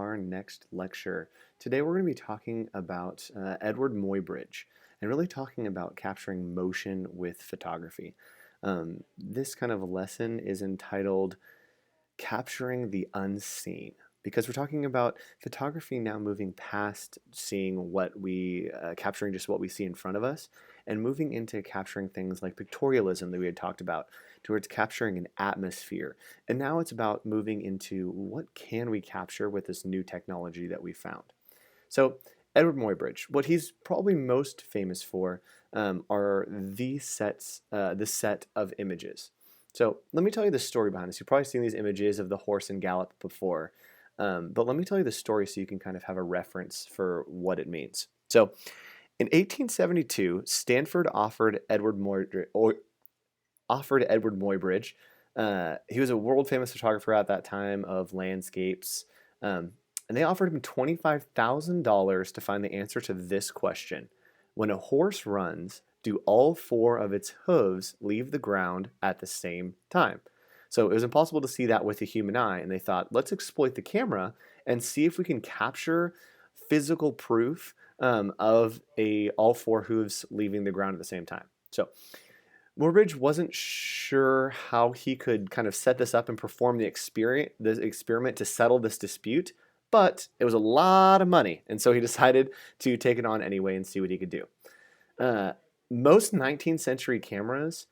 Our next lecture. Today we're going to be talking about Edward Muybridge and really talking about capturing motion with photography. This kind of lesson is entitled Capturing the Unseen because we're talking about photography now moving past seeing what we, capturing just what we see in front of us and moving into capturing things like pictorialism that we had talked about, towards capturing an atmosphere. And now it's about moving into what can we capture with this new technology that we found. So Edward Muybridge, what he's probably most famous for are the set of images. So let me tell you the story behind this. You've probably seen these images of the horse and gallop before, but let me tell you the story so you can kind of have a reference for what it means. So in 1872, Stanford offered Edward Muybridge. He was a world famous photographer at that time of landscapes. And they offered him $25,000 to find the answer to this question. When a horse runs, do all four of its hooves leave the ground at the same time? So it was impossible to see that with the human eye, and they thought, let's exploit the camera and see if we can capture physical proof of all four hooves leaving the ground at the same time. So Muybridge wasn't sure how he could kind of set this up and perform the experiment to settle this dispute, but it was a lot of money, and so he decided to take it on anyway and see what he could do. Most 19th century cameras,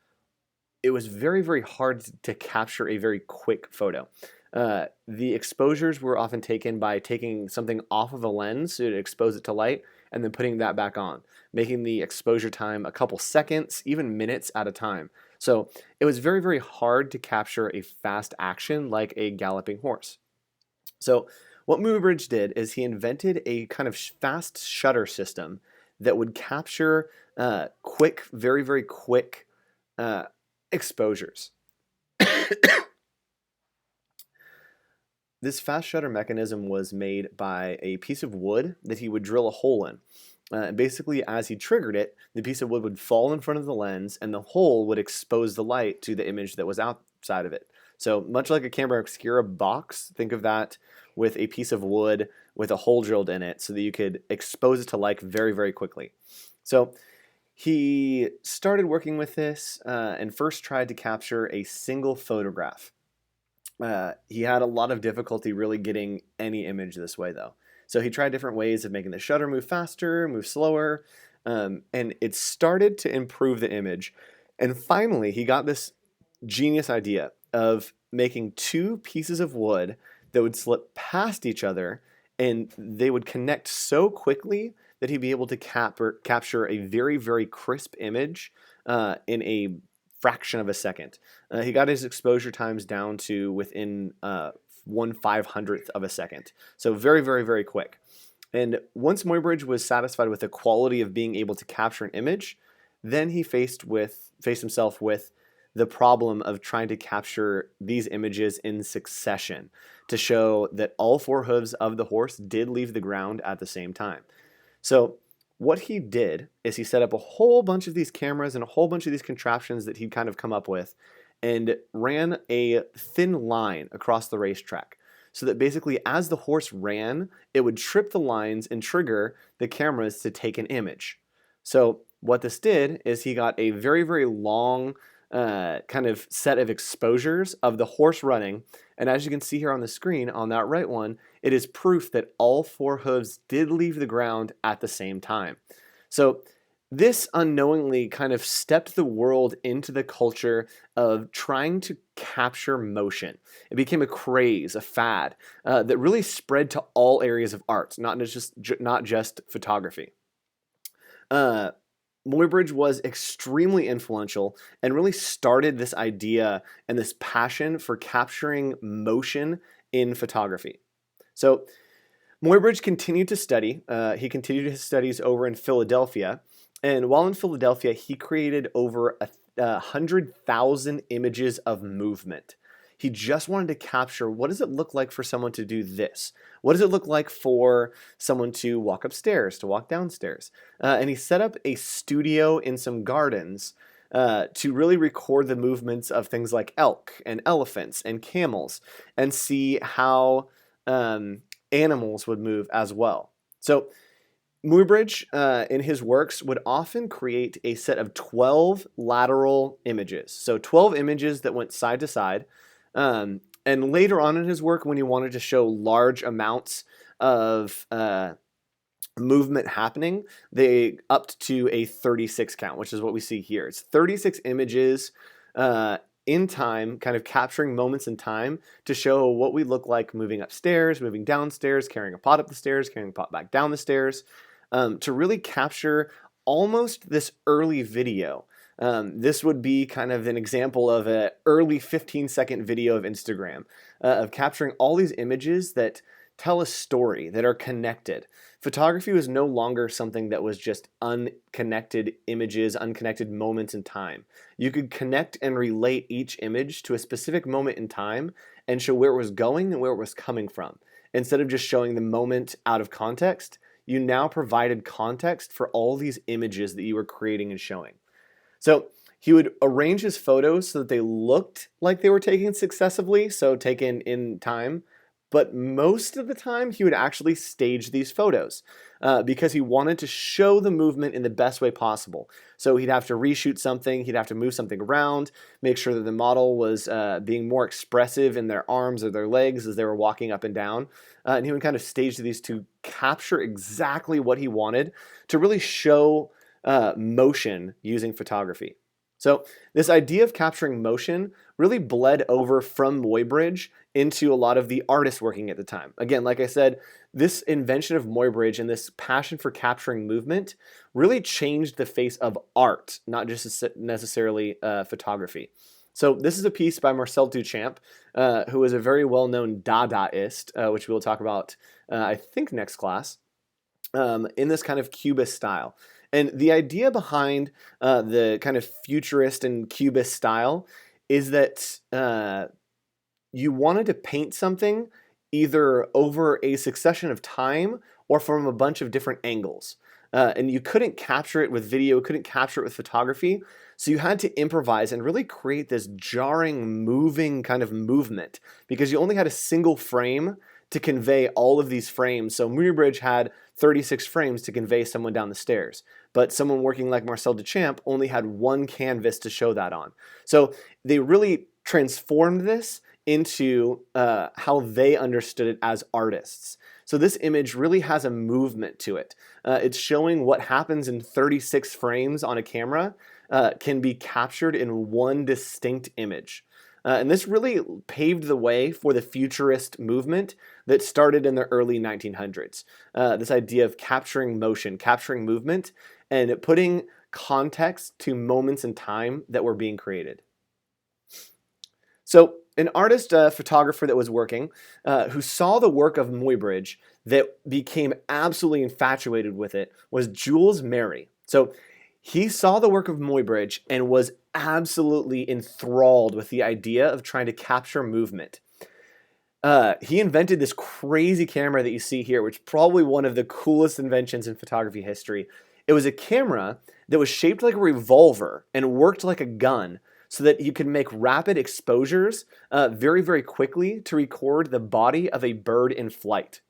it was very, very hard to capture a very quick photo. The exposures were often taken by taking something off of a lens to expose it to light and then putting that back on, making the exposure time a couple seconds, even minutes at a time. So it was very, very hard to capture a fast action like a galloping horse. So what Muybridge did is he invented a kind of fast shutter system that would capture quick, very, very quick exposures. This fast shutter mechanism was made by a piece of wood that he would drill a hole in. Basically, as he triggered it, the piece of wood would fall in front of the lens and the hole would expose the light to the image that was outside of it. So much like a camera obscura box, think of that with a piece of wood with a hole drilled in it so that you could expose it to light very, very quickly. So he started working with this and first tried to capture a single photograph. He had a lot of difficulty really getting any image this way, though. So he tried different ways of making the shutter move faster, move slower, and it started to improve the image. And finally, he got this genius idea of making two pieces of wood that would slip past each other, and they would connect so quickly that he'd be able to capture a very, very crisp image in a fraction of a second. He got his exposure times down to within 1/500th of a second. So very, very, very quick. And once Muybridge was satisfied with the quality of being able to capture an image, then he faced himself with the problem of trying to capture these images in succession to show that all four hooves of the horse did leave the ground at the same time. So what he did is he set up a whole bunch of these cameras and a whole bunch of these contraptions that he'd kind of come up with and ran a thin line across the racetrack so that basically as the horse ran, it would trip the lines and trigger the cameras to take an image. So what this did is he got a very, very long kind of set of exposures of the horse running. And as you can see here on the screen, on that right one, it is proof that all four hooves did leave the ground at the same time. So this unknowingly kind of stepped the world into the culture of trying to capture motion. It became a craze, a fad that really spread to all areas of art, not just photography. Muybridge was extremely influential and really started this idea and this passion for capturing motion in photography. So Muybridge continued to study. He continued his studies over in Philadelphia. And while in Philadelphia, he created over 100,000 images of movement. He just wanted to capture what does it look like for someone to do this? What does it look like for someone to walk upstairs, to walk downstairs? And he set up a studio in some gardens to really record the movements of things like elk and elephants and camels and see how animals would move as well. So Muybridge, in his works, would often create a set of 12 lateral images. So 12 images that went side to side. And later on in his work, when he wanted to show large amounts of movement happening, they upped to a 36 count, which is what we see here. It's 36 images in time, kind of capturing moments in time to show what we look like moving upstairs, moving downstairs, carrying a pot up the stairs, carrying a pot back down the stairs, to really capture almost this early video. This would be kind of an example of an early 15-second video of Instagram, of capturing all these images that tell a story, that are connected. Photography was no longer something that was just unconnected images, unconnected moments in time. You could connect and relate each image to a specific moment in time and show where it was going and where it was coming from. Instead of just showing the moment out of context, you now provided context for all these images that you were creating and showing. So he would arrange his photos so that they looked like they were taken successively, so taken in time, but most of the time he would actually stage these photos because he wanted to show the movement in the best way possible. So he'd have to reshoot something, he'd have to move something around, make sure that the model was being more expressive in their arms or their legs as they were walking up and down. And he would kind of stage these to capture exactly what he wanted to really show motion using photography. So this idea of capturing motion really bled over from Muybridge into a lot of the artists working at the time. Again, like I said, this invention of Muybridge and this passion for capturing movement really changed the face of art, not just necessarily photography. So this is a piece by Marcel Duchamp, who is a very well-known Dadaist, which we'll talk about, I think, next class, in this kind of Cubist style. And the idea behind the kind of futurist and Cubist style is that you wanted to paint something either over a succession of time or from a bunch of different angles. And you couldn't capture it with video, couldn't capture it with photography, so you had to improvise and really create this jarring, moving kind of movement because you only had a single frame to convey all of these frames. So Muybridge had 36 frames to convey someone down the stairs, but someone working like Marcel Duchamp only had one canvas to show that on. So they really transformed this into how they understood it as artists. So this image really has a movement to it. It's showing what happens in 36 frames on a camera can be captured in one distinct image. And this really paved the way for the futurist movement that started in the early 1900s. This idea of capturing motion, capturing movement, and putting context to moments in time that were being created. So an artist, photographer that was working, who saw the work of Muybridge that became absolutely infatuated with it was Jules Mary. So he saw the work of Muybridge and was absolutely enthralled with the idea of trying to capture movement. He invented this crazy camera that you see here, which is probably one of the coolest inventions in photography history. It was a camera that was shaped like a revolver and worked like a gun so that you could make rapid exposures very, very quickly to record the body of a bird in flight.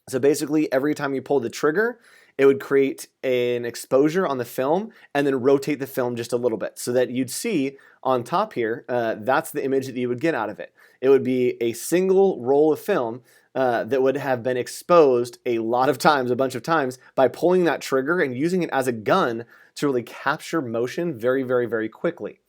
So basically, every time you pull the trigger, it would create an exposure on the film and then rotate the film just a little bit so that you'd see on top here, that's the image that you would get out of it. It would be a single roll of film that would have been exposed a lot of times, a bunch of times, by pulling that trigger and using it as a gun to really capture motion very, very, very quickly.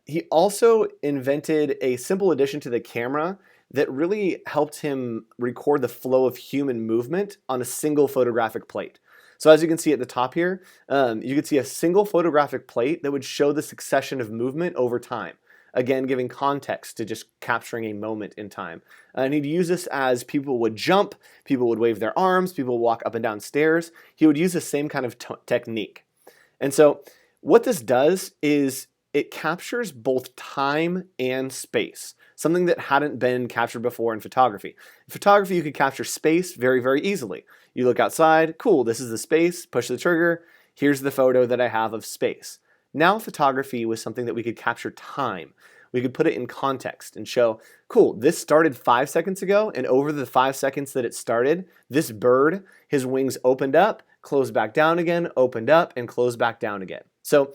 He also invented a simple addition to the camera that really helped him record the flow of human movement on a single photographic plate. So as you can see at the top here, you can see a single photographic plate that would show the succession of movement over time. Again, giving context to just capturing a moment in time. And he'd use this as people would jump, people would wave their arms, people would walk up and down stairs. He would use the same kind of technique. And so what this does is it captures both time and space, something that hadn't been captured before in photography. In photography, you could capture space very, very easily. You look outside, cool, this is the space, push the trigger, here's the photo that I have of space. Now photography was something that we could capture time. we could put it in context and show, cool, this started 5 seconds ago, and over the 5 seconds that it started, this bird, his wings opened up, closed back down again, opened up, and closed back down again. So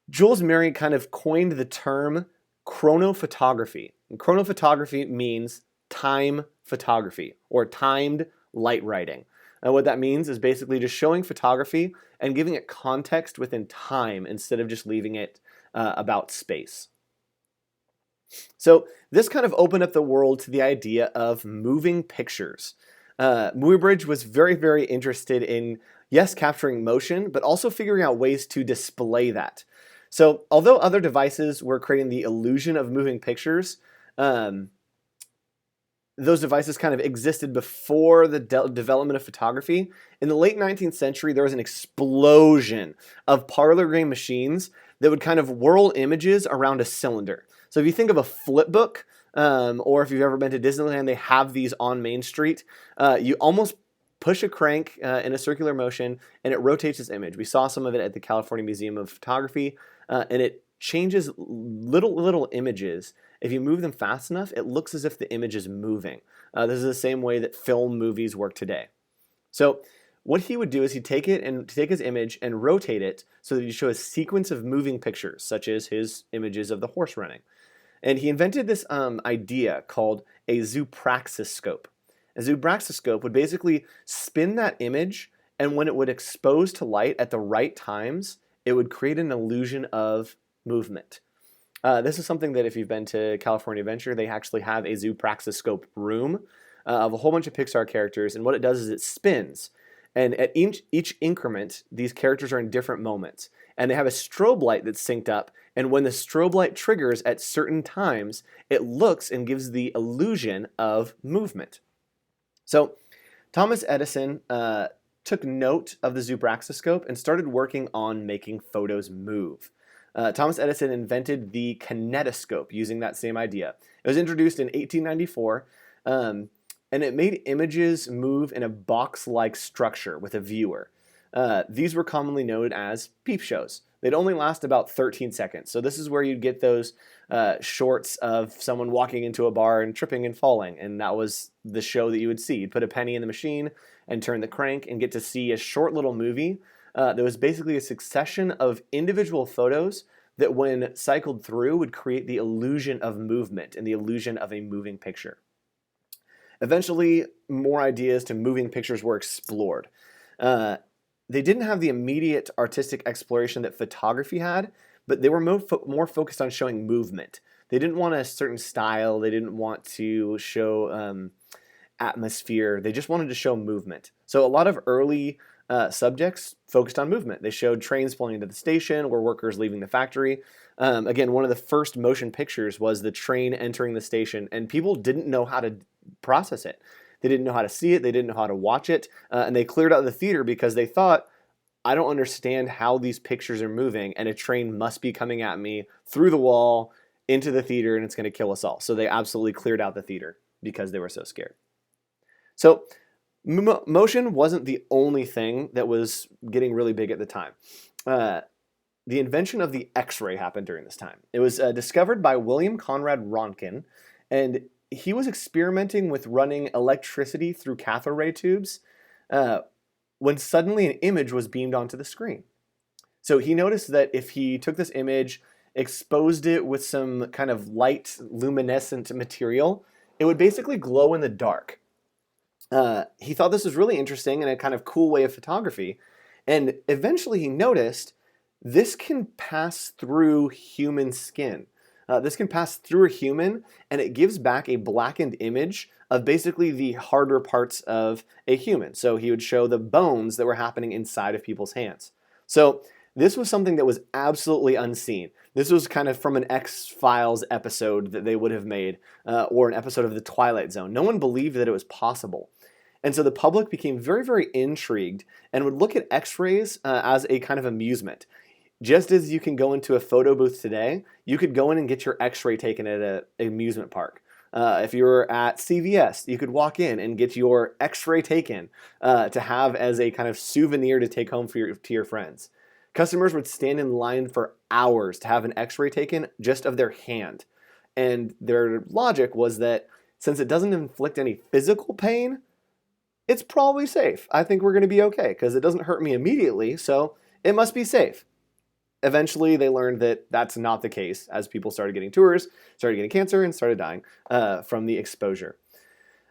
Jules Murray kind of coined the term chronophotography. And chronophotography means time photography or timed light writing. And what that means is basically just showing photography and giving it context within time instead of just leaving it about space. So this kind of opened up the world to the idea of moving pictures. Muybridge was very, very interested in, yes, capturing motion, but also figuring out ways to display that. So although other devices were creating the illusion of moving pictures, those devices kind of existed before the development of photography. In the late 19th century, there was an explosion of parlor grain machines that would kind of whirl images around a cylinder. So if you think of a flip book, or if you've ever been to Disneyland, they have these on Main Street. You almost push a crank in a circular motion, and it rotates this image. We saw some of it at the California Museum of Photography, and it changes little images. If you move them fast enough, it looks as if the image is moving. This is the same way that film movies work today. So what he would do is he'd take his image and rotate it so that he'd show a sequence of moving pictures, such as his images of the horse running. And he invented this idea called a zoopraxiscope. A zoopraxiscope would basically spin that image, and when it would expose to light at the right times, it would create an illusion of movement. This is something that if you've been to California Adventure, they actually have a zoopraxiscope room of a whole bunch of Pixar characters, and what it does is it spins. And at each increment, these characters are in different moments. And they have a strobe light that's synced up, and when the strobe light triggers at certain times, it looks and gives the illusion of movement. So Thomas Edison took note of the zoopraxiscope and started working on making photos move. Thomas Edison invented the kinetoscope using that same idea. It was introduced in 1894, and it made images move in a box-like structure with a viewer. These were commonly known as peep shows. They'd only last about 13 seconds. So this is where you'd get those shorts of someone walking into a bar and tripping and falling, and that was the show that you would see. You'd put a penny in the machine and turn the crank and get to see a short little movie that was basically a succession of individual photos that when cycled through would create the illusion of movement and the illusion of a moving picture. Eventually, more ideas to moving pictures were explored. They didn't have the immediate artistic exploration that photography had, but they were more focused on showing movement. They didn't want a certain style. They didn't want to show atmosphere. They just wanted to show movement. So a lot of early subjects focused on movement. They showed trains pulling into the station or workers leaving the factory. Again, one of the first motion pictures was the train entering the station, and people didn't know how to process it. They didn't know how to see it. They didn't know how to watch it. And they cleared out the theater because they thought, I don't understand how these pictures are moving, and a train must be coming at me through the wall into the theater, and it's going to kill us all. So they absolutely cleared out the theater because they were so scared. So motion wasn't the only thing that was getting really big at the time. The invention of the X-ray happened during this time. It was discovered by William Conrad Röntgen, and he was experimenting with running electricity through cathode ray tubes when suddenly an image was beamed onto the screen. So he noticed that if he took this image, exposed it with some kind of light luminescent material, it would basically glow in the dark. He thought this was really interesting and a kind of cool way of photography. And eventually he noticed this can pass through human skin. This can pass through a human, and it gives back a blackened image of basically the harder parts of a human. So he would show the bones that were happening inside of people's hands. So this was something that was absolutely unseen. This was kind of from an X-Files episode that they would have made, or an episode of The Twilight Zone. No one believed that it was possible. And so the public became very, very intrigued and would look at X-rays as a kind of amusement. Just as you can go into a photo booth today, you could go in and get your X-ray taken at an amusement park. If you were at CVS, you could walk in and get your X-ray taken to have as a kind of souvenir to take home to your friends. Customers would stand in line for hours to have an x-ray taken just of their hand. And their logic was that since it doesn't inflict any physical pain, it's probably safe. I think we're going to be okay because it doesn't hurt me immediately, so it must be safe. Eventually, they learned that that's not the case as people started getting tumors, started getting cancer, and started dying from the exposure.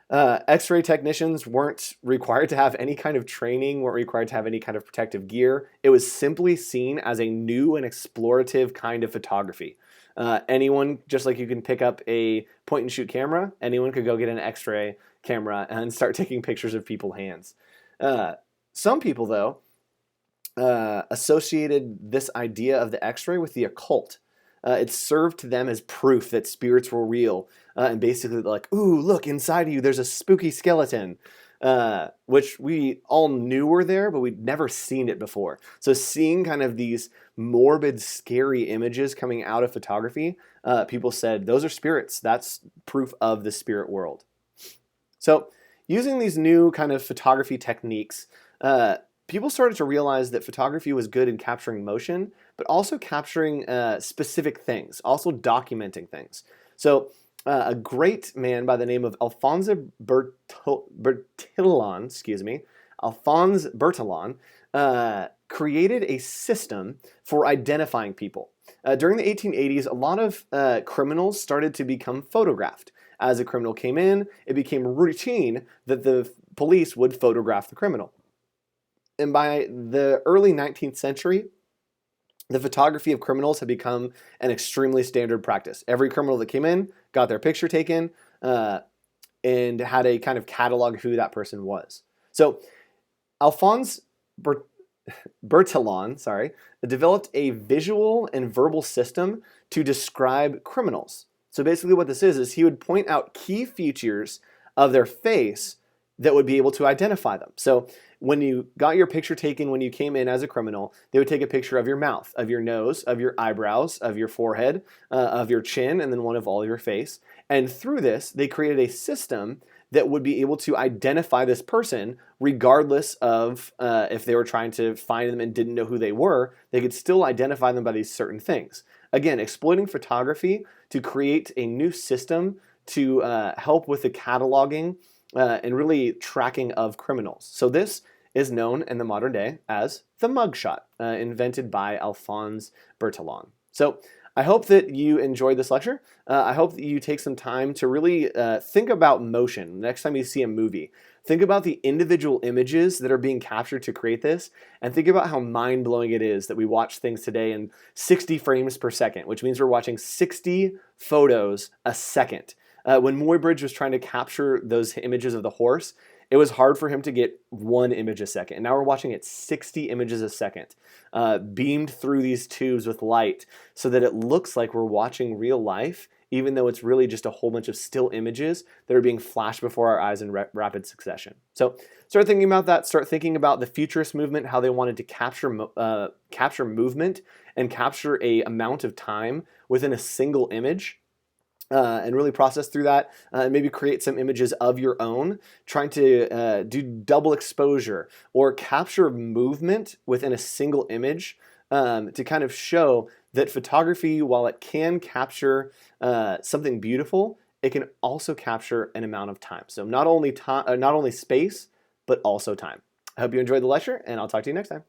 X-ray technicians weren't required to have any kind of training, weren't required to have any kind of protective gear. It was simply seen as a new and explorative kind of photography. Anyone, just like you can pick up a point and shoot camera, anyone could go get an X-ray camera and start taking pictures of people's hands. Some people, though, associated this idea of the X-ray with the occult. It served to them as proof that spirits were real, and basically like, ooh, look, inside of you there's a spooky skeleton, which we all knew were there, but we'd never seen it before. So seeing kind of these morbid, scary images coming out of photography, people said, those are spirits. That's proof of the spirit world. So using these new kind of photography techniques, people started to realize that photography was good in capturing motion, but also capturing specific things, also documenting things. So a great man by the name of Alphonse Bertillon, created a system for identifying people. During the 1880s, a lot of criminals started to become photographed. As a criminal came in, it became routine that the police would photograph the criminal. And by the early 19th century, the photography of criminals had become an extremely standard practice. Every criminal that came in got their picture taken and had a kind of catalog of who that person was. So Alphonse Bertillon, developed a visual and verbal system to describe criminals. So basically what this is he would point out key features of their face that would be able to identify them. So when you got your picture taken when you came in as a criminal, they would take a picture of your mouth, of your nose, of your eyebrows, of your forehead, of your chin, and then one of all your face. And through this, they created a system that would be able to identify this person regardless of if they were trying to find them and didn't know who they were, they could still identify them by these certain things. Again, exploiting photography to create a new system to help with the cataloging and really tracking of criminals. So this is known in the modern day as the mugshot, invented by Alphonse Bertillon. So I hope that you enjoyed this lecture. I hope that you take some time to really think about motion. Next time you see a movie, think about the individual images that are being captured to create this, and think about how mind-blowing it is that we watch things today in 60 frames per second, which means we're watching 60 photos a second. When Muybridge was trying to capture those images of the horse, it was hard for him to get one image a second. And now we're watching it 60 images a second, beamed through these tubes with light so that it looks like we're watching real life, even though it's really just a whole bunch of still images that are being flashed before our eyes in rapid succession. So start thinking about that. Start thinking about the futurist movement, how they wanted to capture movement and capture a amount of time within a single image. And really process through that, and maybe create some images of your own, trying to do double exposure or capture movement within a single image to kind of show that photography, while it can capture something beautiful, it can also capture an amount of time. So not only space, but also time. I hope you enjoyed the lecture, and I'll talk to you next time.